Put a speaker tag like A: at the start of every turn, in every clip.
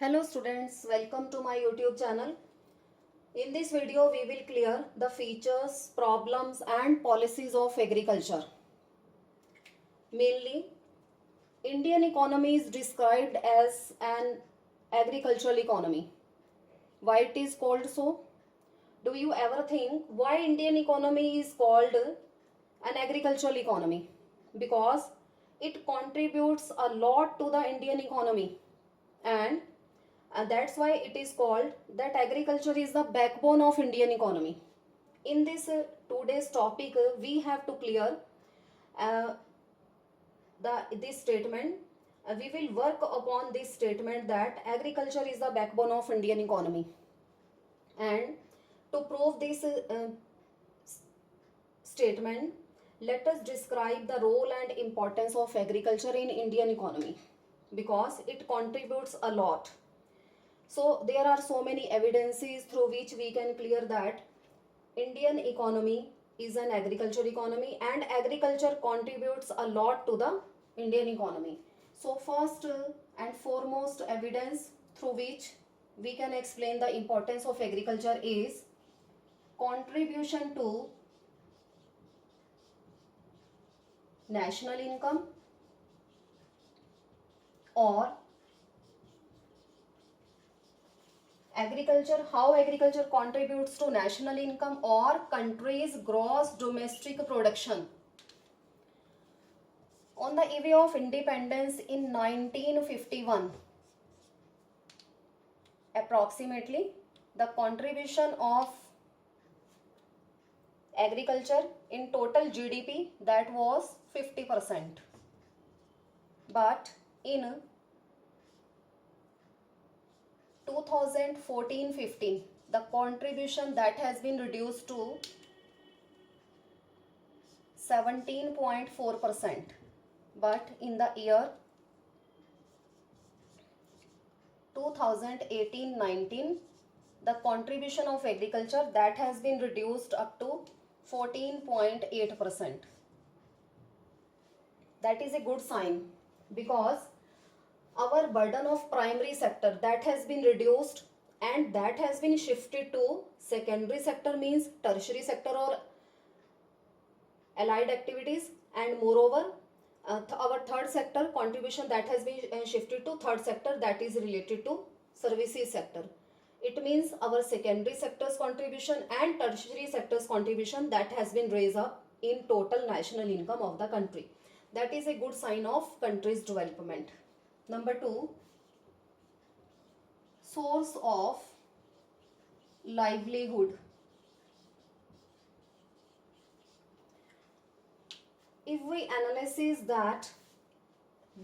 A: Hello students, welcome to my YouTube channel. In this video, we will clear the features, problems and policies of agriculture. Mainly, Indian economy is described as an agricultural economy. Why it is called so? Do you ever think why Indian economy is called an agricultural economy? Because it contributes a lot to the Indian economy, and that's why it is called that agriculture is the backbone of Indian economy. In this today's topic, we have to clear uh, this statement. We will work upon this statement that agriculture is the backbone of Indian economy. And to prove this statement, let us describe the role and importance of agriculture in Indian economy, because it contributes a lot. So there are so many evidences through which we can clear that Indian economy is an agriculture economy and agriculture contributes a lot to the Indian economy. So first and foremost evidence through which we can explain the importance of agriculture is contribution to national income or how agriculture contributes to national income or country's gross domestic production. On the eve of independence in 1951, approximately the contribution of agriculture in total GDP that was 50%. But in 2014-15, the contribution that has been reduced to 17.4%. But in the year 2018-19, the contribution of agriculture that has been reduced up to 14.8%. That is a good sign, because our burden of primary sector that has been reduced and that has been shifted to secondary sector, means tertiary sector or allied activities, and moreover our third sector contribution that has been shifted to third sector, that is related to services sector. It means our secondary sector's contribution and tertiary sector's contribution that has been raised up in total national income of the country. That is a good sign of country's development. Number 2, source of livelihood. If we analyze that,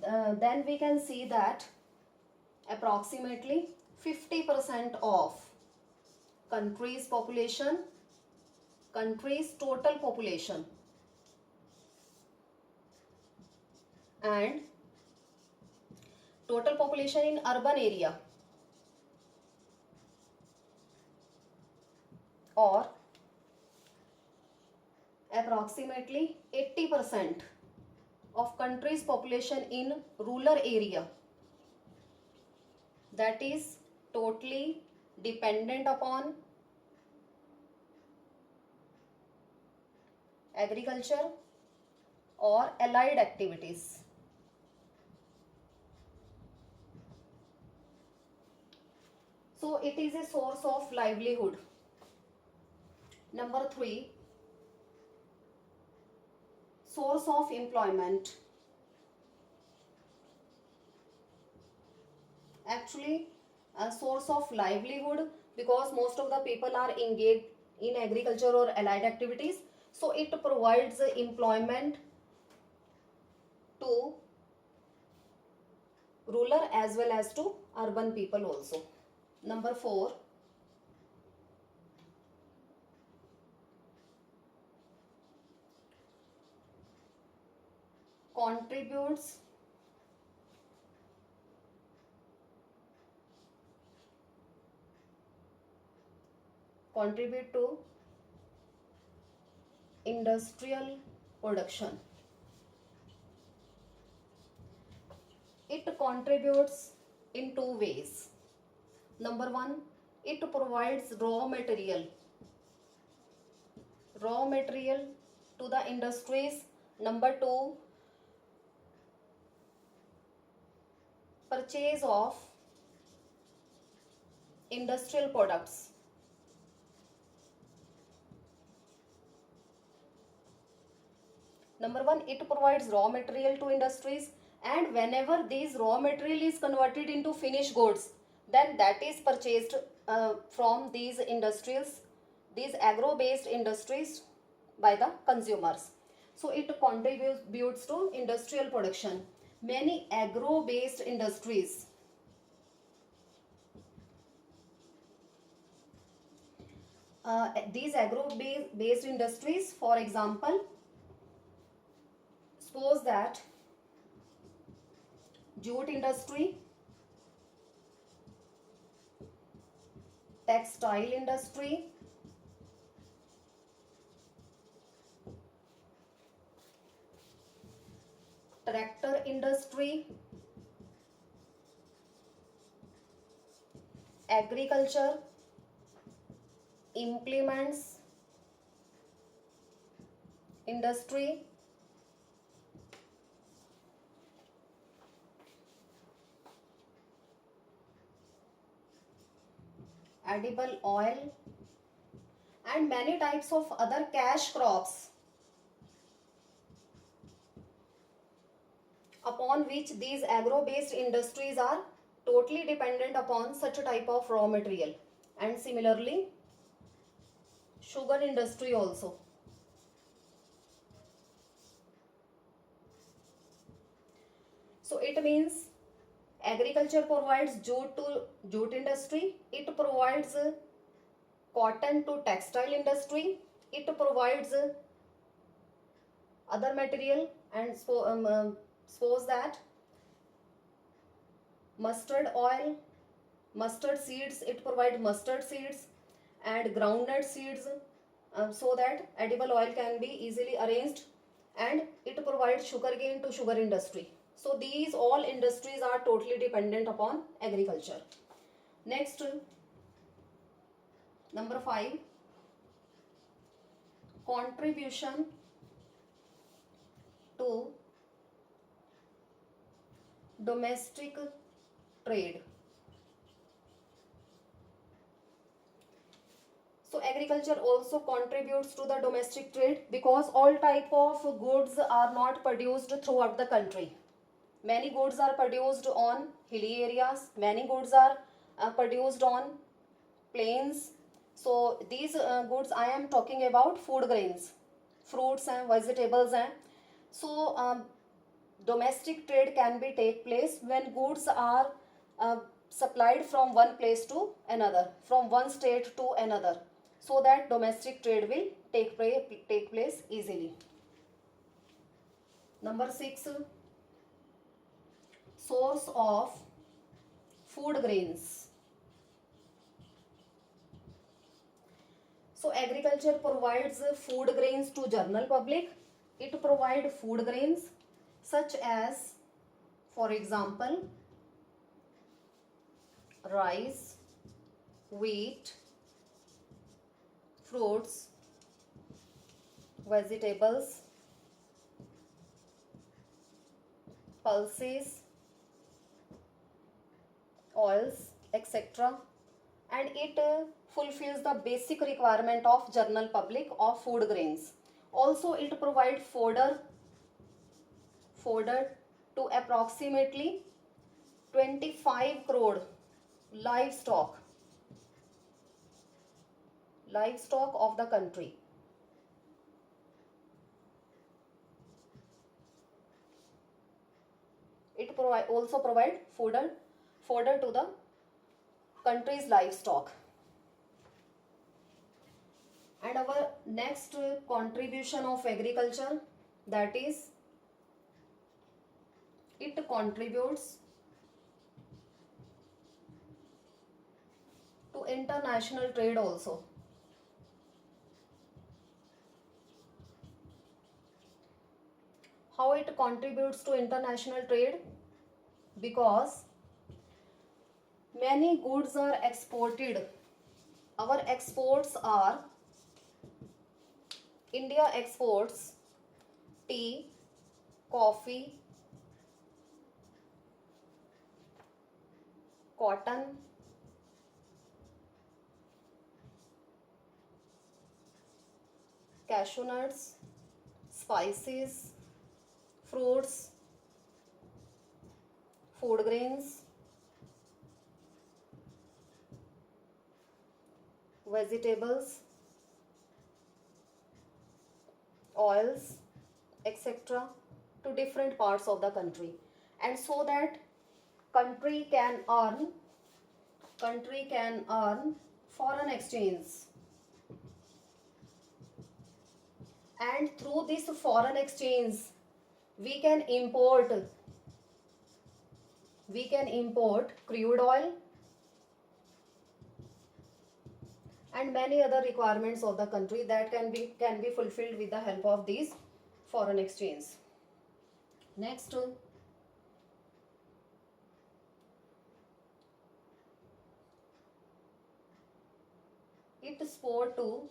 A: then we can see that approximately 50% of country's total population, and total population in urban area or approximately 80% of country's population in rural area, that is totally dependent upon agriculture or allied activities. So it is a source of livelihood. Number 3, source of employment. Actually, a source of livelihood, because most of the people are engaged in agriculture or allied activities, so it provides employment to rural as well as to urban people also. Number 4, contribute to industrial production. It contributes in two ways. Number one, it provides raw material to the industries. Number two, purchase of industrial products. Number one, it provides raw material to industries, and whenever these raw material is converted into finished goods, then that is purchased from these industrials, these agro-based industries by the consumers. So it contributes to industrial production. Many agro-based industries these agro-based industries, for example, suppose that jute industry, textile industry, tractor industry, agriculture, implements industry, edible oil, and many types of other cash crops upon which these agro-based industries are totally dependent upon such a type of raw material. And similarly, sugar industry also. So it means agriculture provides jute to jute industry, it provides cotton to textile industry, it provides other material, and suppose that mustard oil, mustard seeds, it provides mustard seeds and groundnut seeds, so that edible oil can be easily arranged, and it provides sugarcane to sugar industry. So these all industries are totally dependent upon agriculture. Next, number 5, contribution to domestic trade. So agriculture also contributes to the domestic trade because all type of goods are not produced throughout the country. Many goods are produced on hilly areas, many goods are produced on plains. So these goods I am talking about food grains, fruits and vegetables, and so domestic trade can be take place when goods are supplied from one place to another, from one state to another, so that domestic trade will take place easily. Number 6, source of food grains. So agriculture provides food grains to general public. It provides food grains such as, for example, rice, wheat, fruits, vegetables, pulses, oils, etc. And it fulfills the basic requirement of general public of food grains. Also it provides fodder to approximately 25 crore livestock of the country. It also provide fodder to the country's livestock. And our next contribution of agriculture, that is, it contributes to international trade also. How it contributes to international trade? Because many goods are exported. Our exports are, India exports tea, coffee, cotton, cashew nuts, spices, fruits, food grains, vegetables, oils, etc. to different parts of the country, and so that country can earn foreign exchange, and through this foreign exchange we can import crude oil and many other requirements of the country that can be fulfilled with the help of these foreign exchange. Next, it support to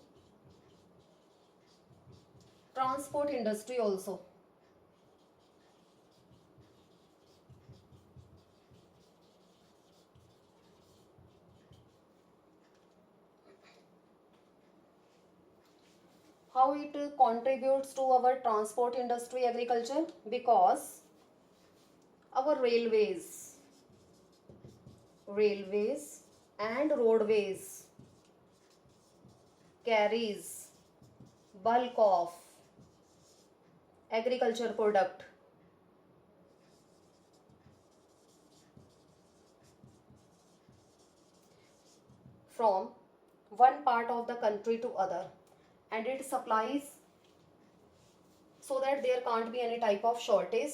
A: transport industry also. How it contributes to our transport industry, agriculture? Because our railways and roadways carries bulk of agriculture product from one part of the country to other, and it supplies so that there can't be any type of shortage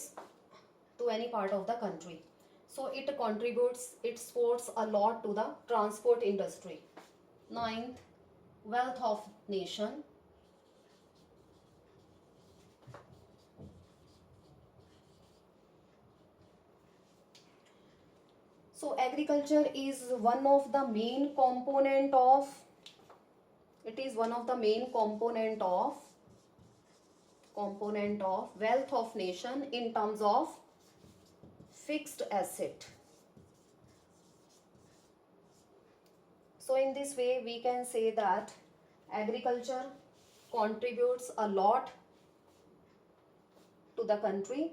A: to any part of the country. So it contributes, it supports a lot to the transport industry. Ninth, wealth of nation. So agriculture is one of the main component of, it is one of the main component of wealth of nation in terms of fixed asset. So in this way we can say that agriculture contributes a lot to the country,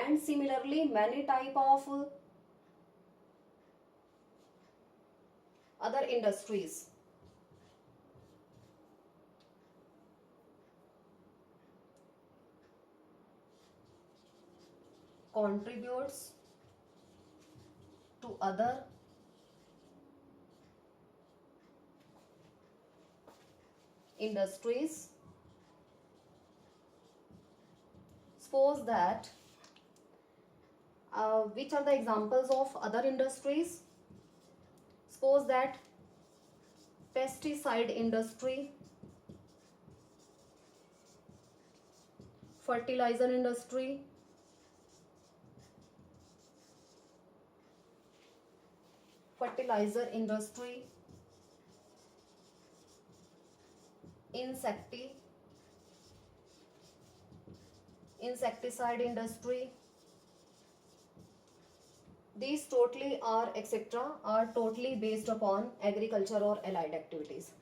A: and similarly many type of other industries contributes to other industries. Suppose that which are the examples of other industries? Suppose that pesticide industry, fertilizer industry, insecticide industry, these totally are etc. are totally based upon agriculture or allied activities.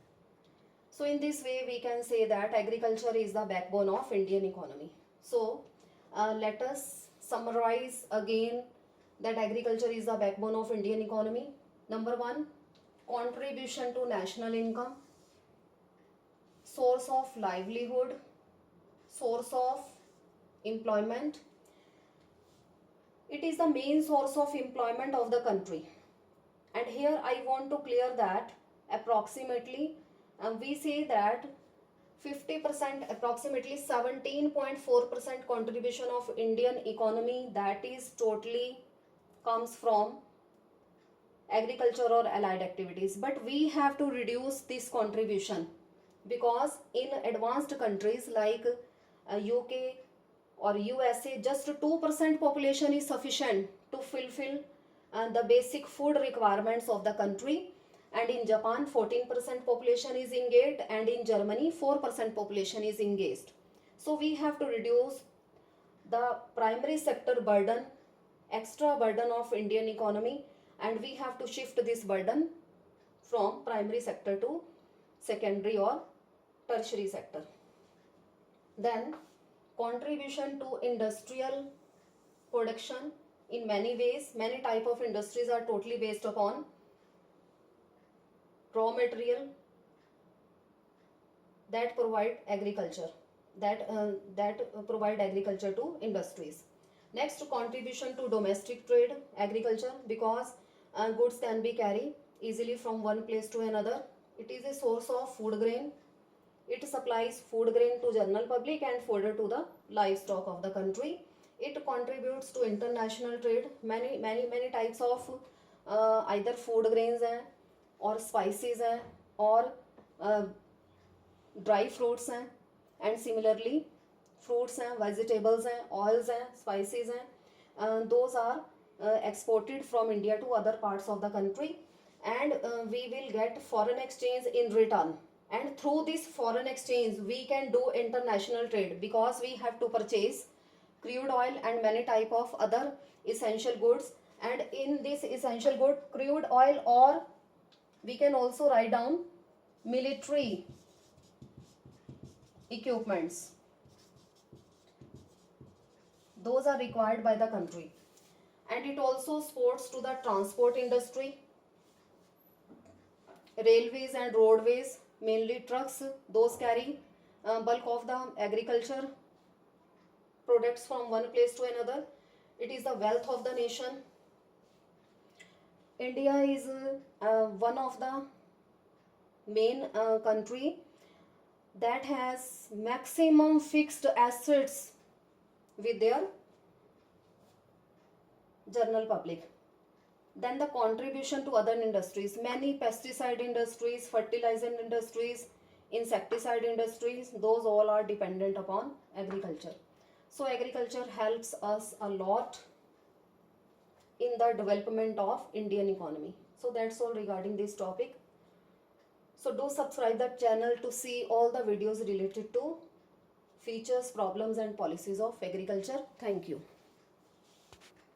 A: So in this way we can say that agriculture is the backbone of Indian economy. So let us summarize again that agriculture is the backbone of Indian economy. Number one, contribution to national income, source of livelihood, source of employment. It is the main source of employment of the country. And here I want to clear that approximately we say that 50%, approximately 17.4% contribution of Indian economy, that is totally comes from agriculture or allied activities. But we have to reduce this contribution, because in advanced countries like UK or USA, just 2% population is sufficient to fulfill the basic food requirements of the country. And in Japan 14% population is engaged, and in Germany 4% population is engaged. So we have to reduce the primary sector burden, extra burden of Indian economy, and we have to shift this burden from primary sector to secondary or tertiary sector. Then contribution to industrial production in many ways. Many type of industries are totally based upon raw material that provide agriculture, that provide agriculture to industries. Next, contribution to domestic trade, agriculture, because goods can be carried easily from one place to another. It is a source of food grain. It supplies food grain to general public and fodder to the livestock of the country. It contributes to international trade. Many types of either food grains or spices or dry fruits and similarly fruits and vegetables and oils and spices those are exported from India to other parts of the country, and we will get foreign exchange in return. And through this foreign exchange we can do international trade, because we have to purchase crude oil and many type of other essential goods. And in this essential good, crude oil, or we can also write down military equipments, those are required by the country. And it also supports to the transport industry, railways and roadways, mainly trucks, those carry bulk of the agriculture products from one place to another. It is the wealth of the nation. India is one of the main country that has maximum fixed assets with their general public. Then the contribution to other industries, many pesticide industries, fertilizer industries, insecticide industries, those all are dependent upon agriculture. So agriculture helps us a lot in the development of Indian economy. So that's all regarding this topic. So do subscribe the channel to see all the videos related to features, problems and policies of agriculture. Thank you.